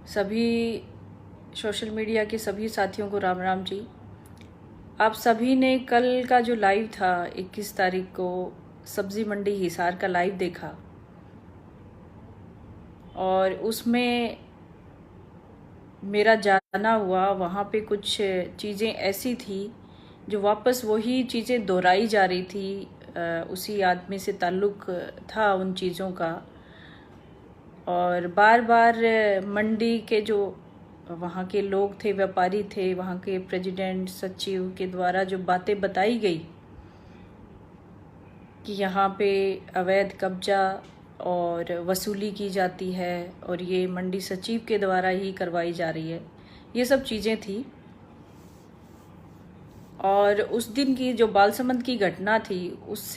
सभी social media के सभी साथियों को राम राम जी। आप सभी ने कल का जो लाइव था 21 तारीख को सब्जी मंडी हिसार का लाइव देखा और उसमें मेरा जाना हुआ। वहाँ पे कुछ चीज़ें ऐसी थी जो वापस वही चीज़ें दोहराई जा रही थी। उसी आदमी से ताल्लुक़ था उन चीज़ों का और बार बार मंडी के जो वहाँ के लोग थे, व्यापारी थे, वहाँ के प्रेसिडेंट सचिव के द्वारा जो बातें बताई गई कि यहाँ पे अवैध कब्जा और वसूली की जाती है और ये मंडी सचिव के द्वारा ही करवाई जा रही है, ये सब चीज़ें थी। और उस दिन की जो बालसमंद की घटना थी उस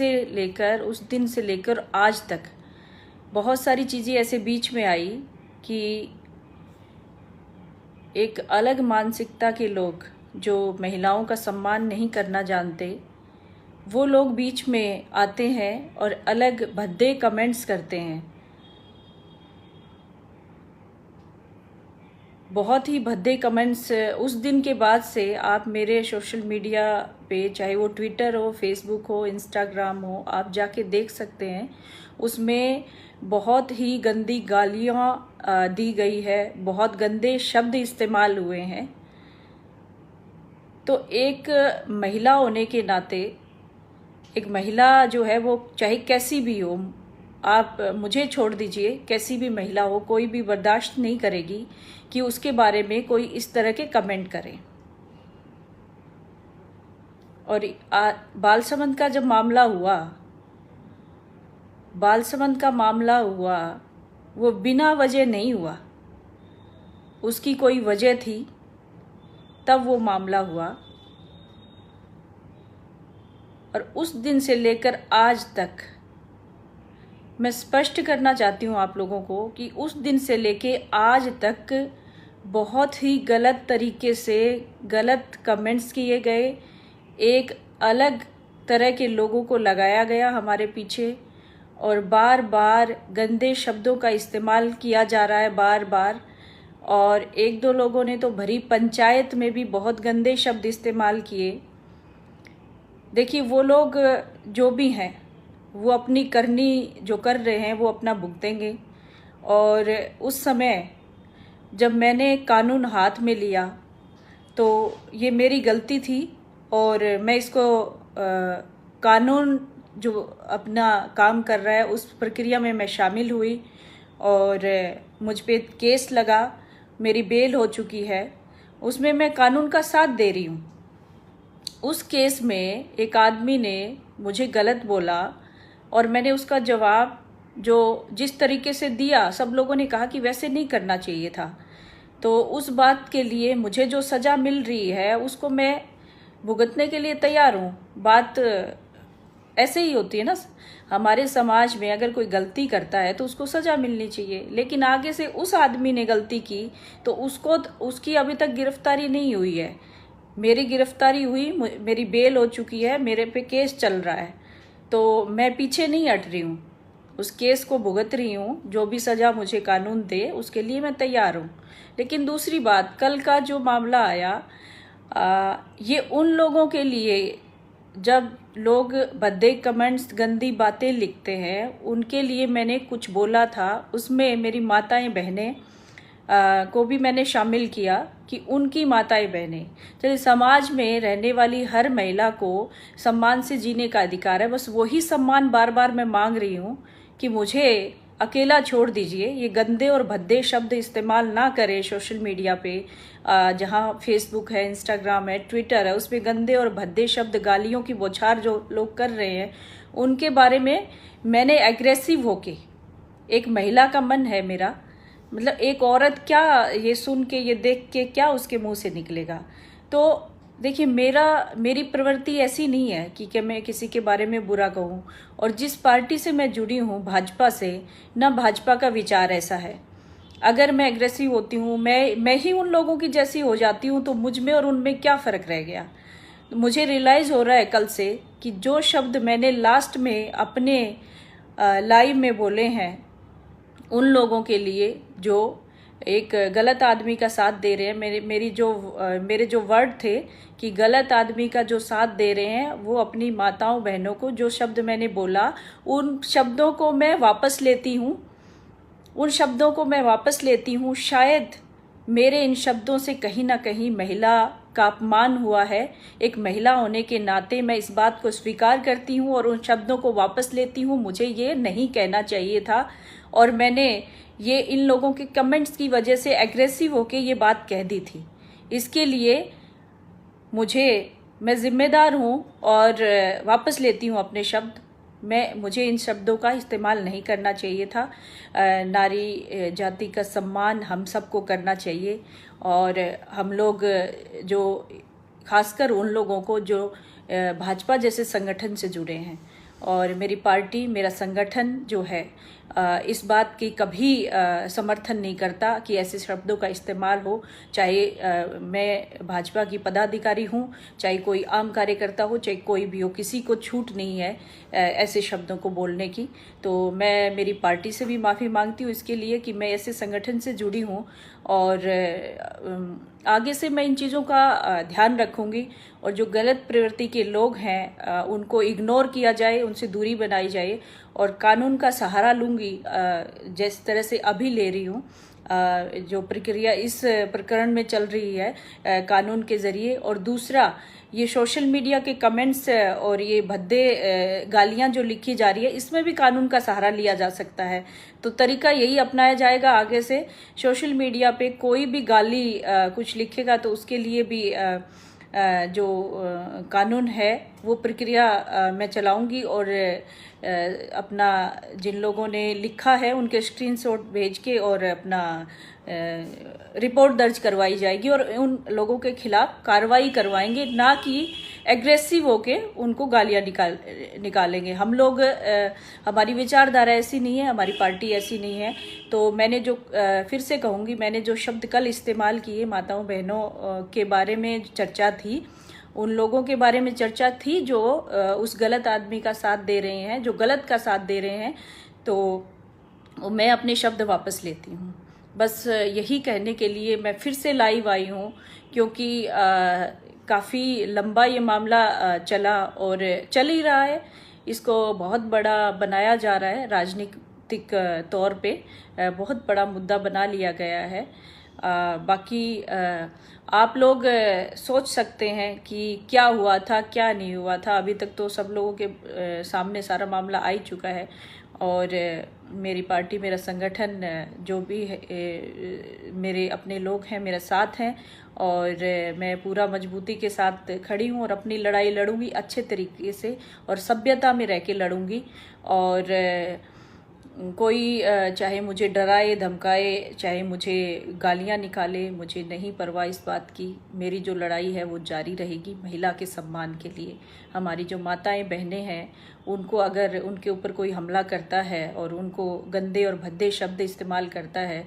दिन से लेकर आज तक बहुत सारी चीज़ें ऐसे बीच में आई कि एक अलग मानसिकता के लोग जो महिलाओं का सम्मान नहीं करना जानते, वो लोग बीच में आते हैं और अलग भद्दे कमेंट्स करते हैं। बहुत ही भद्दे कमेंट्स उस दिन के बाद से आप मेरे सोशल मीडिया पे, चाहे वो ट्विटर हो, फेसबुक हो, इंस्टाग्राम हो, आप जाके देख सकते हैं। उसमें बहुत ही गंदी गालियाँ दी गई है, बहुत गंदे शब्द इस्तेमाल हुए हैं। तो एक महिला होने के नाते, एक महिला जो है वो चाहे कैसी भी हो, आप मुझे छोड़ दीजिए, कैसी भी महिला हो, कोई भी बर्दाश्त नहीं करेगी कि उसके बारे में कोई इस तरह के कमेंट करे। और बालसमंद का जब मामला हुआ, बालसमंद का मामला हुआ, वो बिना वजह नहीं हुआ, उसकी कोई वजह थी तब वो मामला हुआ। और उस दिन से लेकर आज तक मैं स्पष्ट करना चाहती हूँ आप लोगों को कि उस दिन से लेके आज तक बहुत ही गलत तरीके से गलत कमेंट्स किए गए, एक अलग तरह के लोगों को लगाया गया हमारे पीछे और बार बार गंदे शब्दों का इस्तेमाल किया जा रहा है बार बार। और एक दो लोगों ने तो भरी पंचायत में भी बहुत गंदे शब्द इस्तेमाल किए। देखिए, वो लोग जो भी हैं वो अपनी करनी जो कर रहे हैं वो अपना भुगतेंगे। और उस समय जब मैंने कानून हाथ में लिया तो ये मेरी गलती थी और मैं इसको कानून जो अपना काम कर रहा है उस प्रक्रिया में मैं शामिल हुई और मुझ पे केस लगा, मेरी बेल हो चुकी है, उसमें मैं कानून का साथ दे रही हूँ। उस केस में एक आदमी ने मुझे गलत बोला और मैंने उसका जवाब जो जिस तरीके से दिया, सब लोगों ने कहा कि वैसे नहीं करना चाहिए था। तो उस बात के लिए मुझे जो सज़ा मिल रही है उसको मैं भुगतने के लिए तैयार हूँ। बात ऐसे ही होती है ना, हमारे समाज में अगर कोई गलती करता है तो उसको सज़ा मिलनी चाहिए, लेकिन आगे से उस आदमी ने गलती की तो उसकी अभी तक गिरफ्तारी नहीं हुई है। मेरी गिरफ्तारी हुई, मेरी बेल हो चुकी है, मेरे पे केस चल रहा है, तो मैं पीछे नहीं हट रही हूँ, उस केस को भुगत रही हूँ। जो भी सज़ा मुझे कानून दे उसके लिए मैं तैयार हूँ। लेकिन दूसरी बात, कल का जो मामला आया, ये उन लोगों के लिए, जब लोग भद्दे कमेंट्स, गंदी बातें लिखते हैं, उनके लिए मैंने कुछ बोला था। उसमें मेरी माताएं बहनें को भी मैंने शामिल किया कि उनकी माताएं बहनें, चलिए, समाज में रहने वाली हर महिला को सम्मान से जीने का अधिकार है। बस वही सम्मान बार बार मैं मांग रही हूँ कि मुझे अकेला छोड़ दीजिए। ये गंदे और भद्दे शब्द इस्तेमाल ना करें सोशल मीडिया पे, जहाँ फेसबुक है, इंस्टाग्राम है, ट्विटर है, उसमें गंदे और भद्दे शब्द, गालियों की बौछार जो लोग कर रहे हैं, उनके बारे में मैंने एग्रेसिव होके, एक महिला का मन है मेरा, मतलब एक औरत क्या ये सुन के, ये देख के क्या उसके मुंह से निकलेगा। तो देखिए, मेरी प्रवृत्ति ऐसी नहीं है कि मैं किसी के बारे में बुरा कहूँ। और जिस पार्टी से मैं जुड़ी हूँ, भाजपा से, ना भाजपा का विचार ऐसा है। अगर मैं एग्रेसिव होती हूँ, मैं ही उन लोगों की जैसी हो जाती हूँ, तो मुझ में और उनमें क्या फ़र्क रह गया। तो मुझे रियलाइज़ हो रहा है कल से कि जो शब्द मैंने लास्ट में अपने लाइव में बोले हैं उन लोगों के लिए जो एक गलत आदमी का साथ दे रहे हैं। मेरे जो वर्ड थे कि गलत आदमी का जो साथ दे रहे हैं, वो अपनी माताओं बहनों को, जो शब्द मैंने बोला उन शब्दों को मैं वापस लेती हूँ, उन शब्दों को मैं वापस लेती हूँ। शायद मेरे इन शब्दों से कहीं ना कहीं महिला का अपमान हुआ है। एक महिला होने के नाते मैं इस बात को स्वीकार करती हूँ और उन शब्दों को वापस लेती हूँ। मुझे ये नहीं कहना चाहिए था और मैंने ये इन लोगों के कमेंट्स की वजह से एग्रेसिव होके ये बात कह दी थी। इसके लिए मैं जिम्मेदार हूँ और वापस लेती हूँ अपने शब्द। मुझे इन शब्दों का इस्तेमाल नहीं करना चाहिए था। नारी जाति का सम्मान हम सबको करना चाहिए और हम लोग जो खासकर उन लोगों को जो भाजपा जैसे संगठन से जुड़े हैं, और मेरी पार्टी, मेरा संगठन जो है इस बात की कभी समर्थन नहीं करता कि ऐसे शब्दों का इस्तेमाल हो। चाहे मैं भाजपा की पदाधिकारी हूँ, चाहे कोई आम कार्यकर्ता हो, चाहे कोई भी हो, किसी को छूट नहीं है ऐसे शब्दों को बोलने की। तो मैं मेरी पार्टी से भी माफ़ी मांगती हूँ इसके लिए कि मैं ऐसे संगठन से जुड़ी हूँ और आगे से मैं इन चीज़ों का ध्यान रखूँगी और जो गलत प्रवृत्ति के लोग हैं उनको इग्नोर किया जाए, उनसे दूरी बनाई जाए और कानून का सहारा लूँगी जिस तरह से अभी ले रही हूँ। जो प्रक्रिया इस प्रकरण में चल रही है कानून के ज़रिए। और दूसरा, ये सोशल मीडिया के कमेंट्स और ये भद्दे गालियां जो लिखी जा रही है, इसमें भी कानून का सहारा लिया जा सकता है। तो तरीका यही अपनाया जाएगा आगे से। सोशल मीडिया पे कोई भी गाली कुछ लिखेगा तो उसके लिए भी जो कानून है वो प्रक्रिया मैं चलाऊंगी और अपना जिन लोगों ने लिखा है उनके स्क्रीनशॉट भेज के और अपना रिपोर्ट दर्ज करवाई जाएगी और उन लोगों के खिलाफ कार्रवाई करवाएंगे, ना कि एग्रेसिव होके उनको गालियां निकालेंगे। हम लोग हमारी विचारधारा ऐसी नहीं है, हमारी पार्टी ऐसी नहीं है। तो मैंने जो फिर से कहूँगी, मैंने जो शब्द कल इस्तेमाल किए माताओं बहनों के बारे में चर्चा थी, उन लोगों के बारे में चर्चा थी जो उस गलत आदमी का साथ दे रहे हैं, जो गलत का साथ दे रहे हैं, तो मैं अपने शब्द वापस लेती हूँ। बस यही कहने के लिए मैं फिर से लाइव आई हूँ, क्योंकि काफ़ी लंबा ये मामला चला और चल ही रहा है। इसको बहुत बड़ा बनाया जा रहा है, राजनीतिक तौर पे बहुत बड़ा मुद्दा बना लिया गया है। बाकी आप लोग सोच सकते हैं कि क्या हुआ था, क्या नहीं हुआ था। अभी तक तो सब लोगों के सामने सारा मामला आ ही चुका है और मेरी पार्टी, मेरा संगठन, जो भी है, मेरे अपने लोग हैं, मेरे साथ हैं और मैं पूरा मजबूती के साथ खड़ी हूँ और अपनी लड़ाई लड़ूंगी अच्छे तरीके से और सभ्यता में रह के लड़ूंगी। और कोई चाहे मुझे डराए धमकाए, चाहे मुझे गालियां निकाले, मुझे नहीं परवाह इस बात की। मेरी जो लड़ाई है वो जारी रहेगी महिला के सम्मान के लिए। हमारी जो माताएं बहनें हैं, उनको अगर उनके ऊपर कोई हमला करता है और उनको गंदे और भद्दे शब्द इस्तेमाल करता है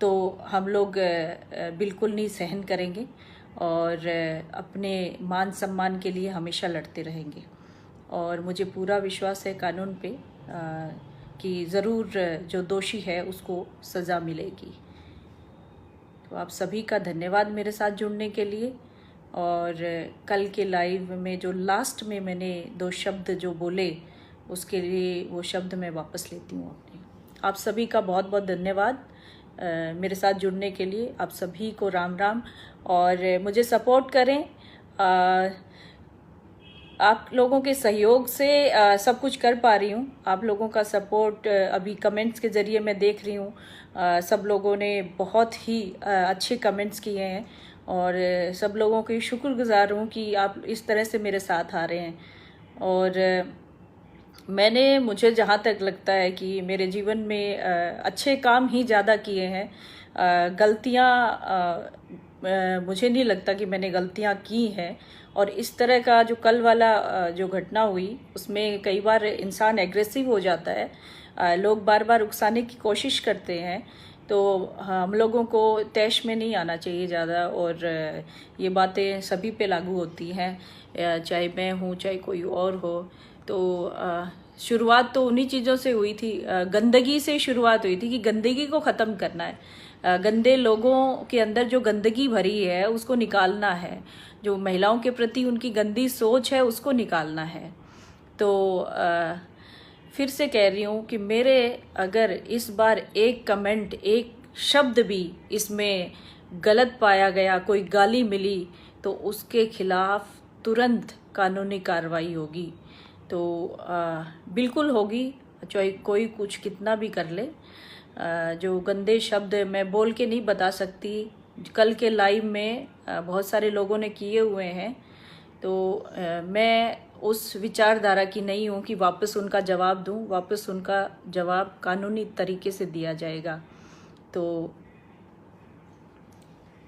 तो हम लोग बिल्कुल नहीं सहन करेंगे और अपने मान सम्मान के लिए हमेशा लड़ते रहेंगे। और मुझे पूरा विश्वास है कानून पे कि ज़रूर जो दोषी है उसको सज़ा मिलेगी। तो आप सभी का धन्यवाद मेरे साथ जुड़ने के लिए। और कल के लाइव में जो लास्ट में मैंने 2 शब्द जो बोले, उसके लिए वो शब्द मैं वापस लेती हूँ अपने। आप सभी का बहुत बहुत धन्यवाद मेरे साथ जुड़ने के लिए। आप सभी को राम राम और मुझे सपोर्ट करें। आप लोगों के सहयोग से सब कुछ कर पा रही हूँ। आप लोगों का सपोर्ट अभी कमेंट्स के ज़रिए मैं देख रही हूँ। सब लोगों ने बहुत ही अच्छे कमेंट्स किए हैं और सब लोगों की शुक्रगुजार हूँ कि आप इस तरह से मेरे साथ आ रहे हैं। और मुझे जहाँ तक लगता है कि मेरे जीवन में अच्छे काम ही ज़्यादा किए हैं। गलतियाँ मुझे नहीं लगता कि मैंने गलतियाँ की हैं। और इस तरह का जो कल वाला जो घटना हुई, उसमें कई बार इंसान एग्रेसिव हो जाता है, लोग बार बार उकसाने की कोशिश करते हैं। तो हम लोगों को तैश में नहीं आना चाहिए ज़्यादा। और ये बातें सभी पे लागू होती हैं, चाहे मैं हूँ चाहे कोई और हो। तो शुरुआत तो उन्हीं चीज़ों से हुई थी, गंदगी से शुरुआत हुई थी कि गंदगी को ख़त्म करना है, गंदे लोगों के अंदर जो गंदगी भरी है उसको निकालना है, जो महिलाओं के प्रति उनकी गंदी सोच है उसको निकालना है। तो फिर से कह रही हूँ कि मेरे अगर इस बार एक कमेंट, एक शब्द भी इसमें गलत पाया गया, कोई गाली मिली, तो उसके खिलाफ तुरंत कानूनी कार्रवाई होगी। तो बिल्कुल होगी, चाहे कोई कुछ कितना भी कर ले। जो गंदे शब्द मैं बोल के नहीं बता सकती, कल के लाइव में बहुत सारे लोगों ने किए हुए हैं, तो मैं उस विचारधारा की नहीं हूँ कि वापस उनका जवाब दूँ। वापस उनका जवाब कानूनी तरीके से दिया जाएगा। तो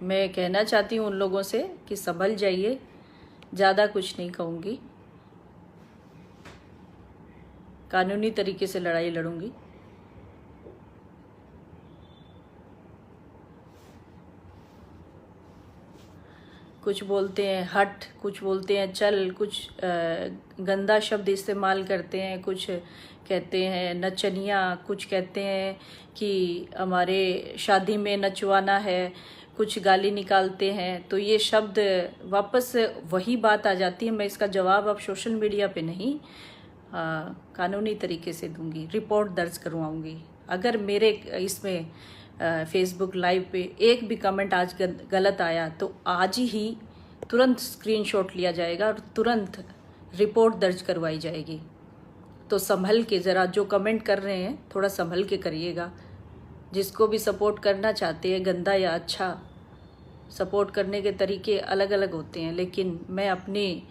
मैं कहना चाहती हूँ उन लोगों से कि संभल जाइए, ज़्यादा कुछ नहीं कहूँगी, कानूनी तरीके से लड़ाई लड़ूंगी। कुछ बोलते हैं हट, कुछ बोलते हैं चल, कुछ गंदा शब्द इस्तेमाल करते हैं, कुछ कहते हैं नचनिया, कुछ कहते हैं कि हमारे शादी में नचवाना है, कुछ गाली निकालते हैं। तो ये शब्द वापस वही बात आ जाती है। मैं इसका जवाब अब सोशल मीडिया पे नहीं, कानूनी तरीके से दूंगी, रिपोर्ट दर्ज करवाऊंगी। अगर मेरे इसमें फेसबुक लाइव पे एक भी कमेंट आज गलत आया तो आज ही तुरंत स्क्रीनशॉट लिया जाएगा और तुरंत रिपोर्ट दर्ज करवाई जाएगी। तो संभल के, ज़रा जो कमेंट कर रहे हैं थोड़ा संभल के करिएगा। जिसको भी सपोर्ट करना चाहते हैं, गंदा या अच्छा, सपोर्ट करने के तरीके अलग अलग होते हैं, लेकिन मैं अपनी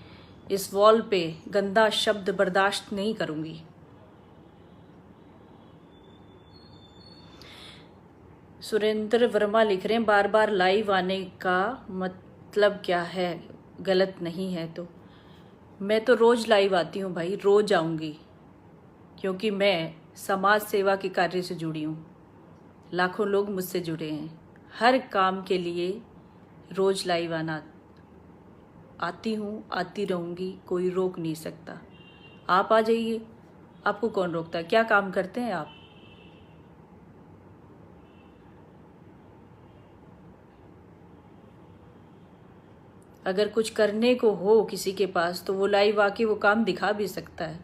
इस वॉल पे गंदा शब्द बर्दाश्त नहीं करूँगी। सुरेंद्र वर्मा लिख रहे हैं बार बार लाइव आने का मतलब क्या है, गलत नहीं है तो। मैं तो रोज़ लाइव आती हूँ भाई, रोज़ आऊँगी, क्योंकि मैं समाज सेवा के कार्य से जुड़ी हूँ। लाखों लोग मुझसे जुड़े हैं, हर काम के लिए रोज़ लाइव आती हूँ, आती रहूँगी, कोई रोक नहीं सकता। आप आ जाइए, आपको कौन रोकता है? क्या काम करते हैं आप? अगर कुछ करने को हो किसी के पास तो वो लाइव आके वो काम दिखा भी सकता है।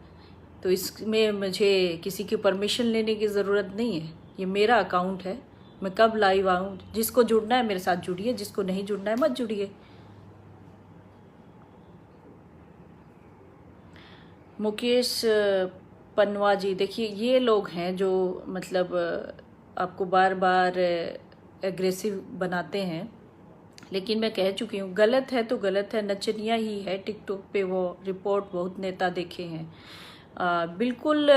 तो इसमें मुझे किसी की परमिशन लेने की ज़रूरत नहीं है। ये मेरा अकाउंट है, मैं कब लाइव आऊँ, जिसको जुड़ना है मेरे साथ जुड़िए, जिसको नहीं जुड़ना है मत जुड़िए। मुकेश पनवा जी, देखिए ये लोग हैं जो मतलब आपको बार बार एग्रेसिव बनाते हैं, लेकिन मैं कह चुकी हूँ गलत है तो गलत है, नचनिया ही है। टिकटॉक पे वो रिपोर्ट बहुत नेता देखे हैं, बिल्कुल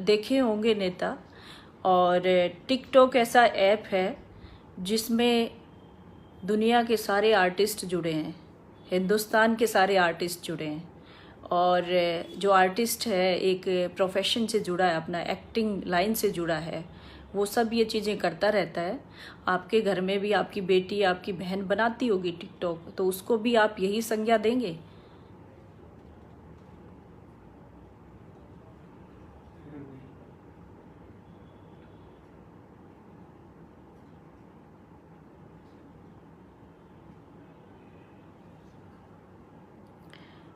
देखे होंगे नेता। और टिकटॉक ऐसा ऐप है जिसमें दुनिया के सारे आर्टिस्ट जुड़े हैं, हिंदुस्तान के सारे आर्टिस्ट जुड़े हैं। और जो आर्टिस्ट है एक प्रोफेशन से जुड़ा है, अपना एक्टिंग लाइन से जुड़ा है, वो सब ये चीज़ें करता रहता है। आपके घर में भी आपकी बेटी, आपकी बहन बनाती होगी टिकटॉक, तो उसको भी आप यही संज्ञा देंगे?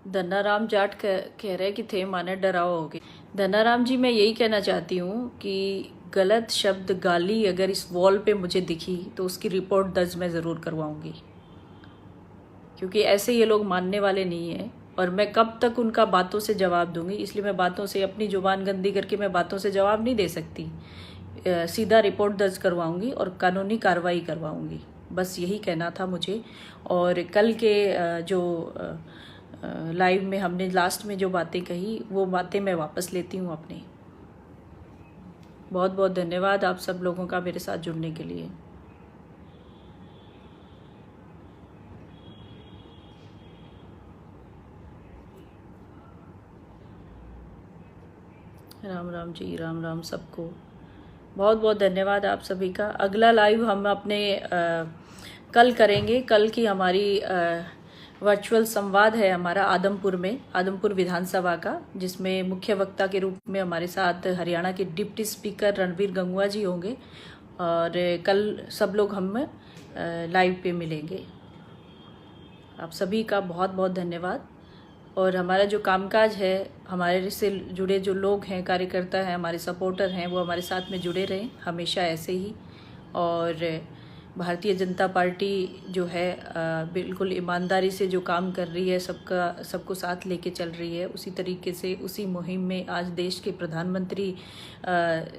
धनाराम जाट कह रहे कि थे माने डराओ होगे। धनाराम जी, मैं यही कहना चाहती हूँ कि गलत शब्द, गाली अगर इस वॉल पे मुझे दिखी तो उसकी रिपोर्ट दर्ज मैं ज़रूर करवाऊँगी, क्योंकि ऐसे ये लोग मानने वाले नहीं हैं। और मैं कब तक उनका बातों से जवाब दूंगी, इसलिए मैं बातों से, अपनी जुबान गंदी करके मैं बातों से जवाब नहीं दे सकती। सीधा रिपोर्ट दर्ज करवाऊँगी और कानूनी कार्रवाई करवाऊँगी, बस यही कहना था मुझे। और कल के जो लाइव में हमने लास्ट में जो बातें कही, वो बातें मैं वापस लेती हूँ अपनी। बहुत बहुत धन्यवाद आप सब लोगों का मेरे साथ जुड़ने के लिए। राम राम जी, राम राम सबको, बहुत बहुत धन्यवाद आप सभी का। अगला लाइव हम अपने कल करेंगे। कल की हमारी वर्चुअल संवाद है हमारा आदमपुर में, आदमपुर विधानसभा का, जिसमें मुख्य वक्ता के रूप में हमारे साथ हरियाणा के डिप्टी स्पीकर रणबीर गंगवा जी होंगे और कल सब लोग हम लाइव पे मिलेंगे। आप सभी का बहुत बहुत धन्यवाद। और हमारा जो कामकाज है, हमारे से जुड़े जो लोग हैं, कार्यकर्ता हैं, हमारे सपोर्टर हैं, वो हमारे साथ में जुड़े रहें हमेशा ऐसे ही। और भारतीय जनता पार्टी जो है बिल्कुल ईमानदारी से जो काम कर रही है, सबको साथ लेके चल रही है। उसी तरीके से उसी मुहिम में आज देश के प्रधानमंत्री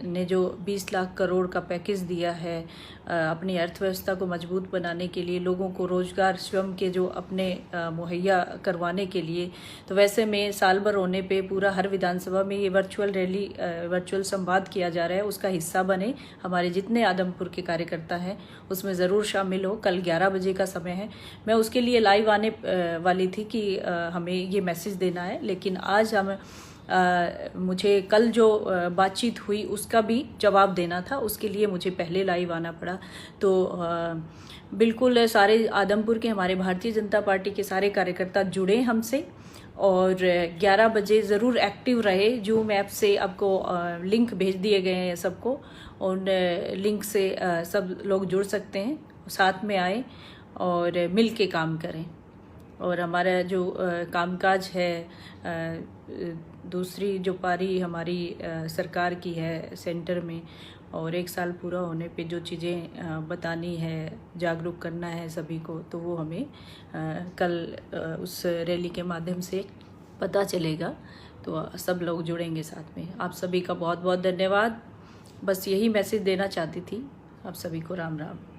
ने जो 20 लाख करोड़ का पैकेज दिया है अपनी अर्थव्यवस्था को मजबूत बनाने के लिए, लोगों को रोजगार स्वयं के जो अपने मुहैया करवाने के लिए, तो वैसे में साल भर होने पे पूरा हर विधानसभा में ये वर्चुअल रैली, वर्चुअल संवाद किया जा रहा है। उसका हिस्सा बने, हमारे जितने आदमपुर के कार्यकर्ता हैं उसमें ज़रूर शामिल हो। कल 11 बजे का समय है। मैं उसके लिए लाइव आने वाली थी कि हमें ये मैसेज देना है, लेकिन आज मुझे कल जो बातचीत हुई उसका भी जवाब देना था, उसके लिए मुझे पहले लाइव आना पड़ा। तो बिल्कुल सारे आदमपुर के हमारे भारतीय जनता पार्टी के सारे कार्यकर्ता जुड़े हमसे और 11 बजे ज़रूर एक्टिव रहे। जूम ऐप से आपको लिंक भेज दिए गए हैं सबको, उन लिंक से सब लोग जुड़ सकते हैं, साथ में आए और मिल के काम करें। और हमारा जो कामकाज है, दूसरी जो पारी हमारी सरकार की है सेंटर में, और 1 साल पूरा होने पे जो चीज़ें बतानी है, जागरूक करना है सभी को, तो वो हमें कल उस रैली के माध्यम से पता चलेगा। तो सब लोग जुड़ेंगे साथ में। आप सभी का बहुत बहुत धन्यवाद। बस यही मैसेज देना चाहती थी। आप सभी को राम राम।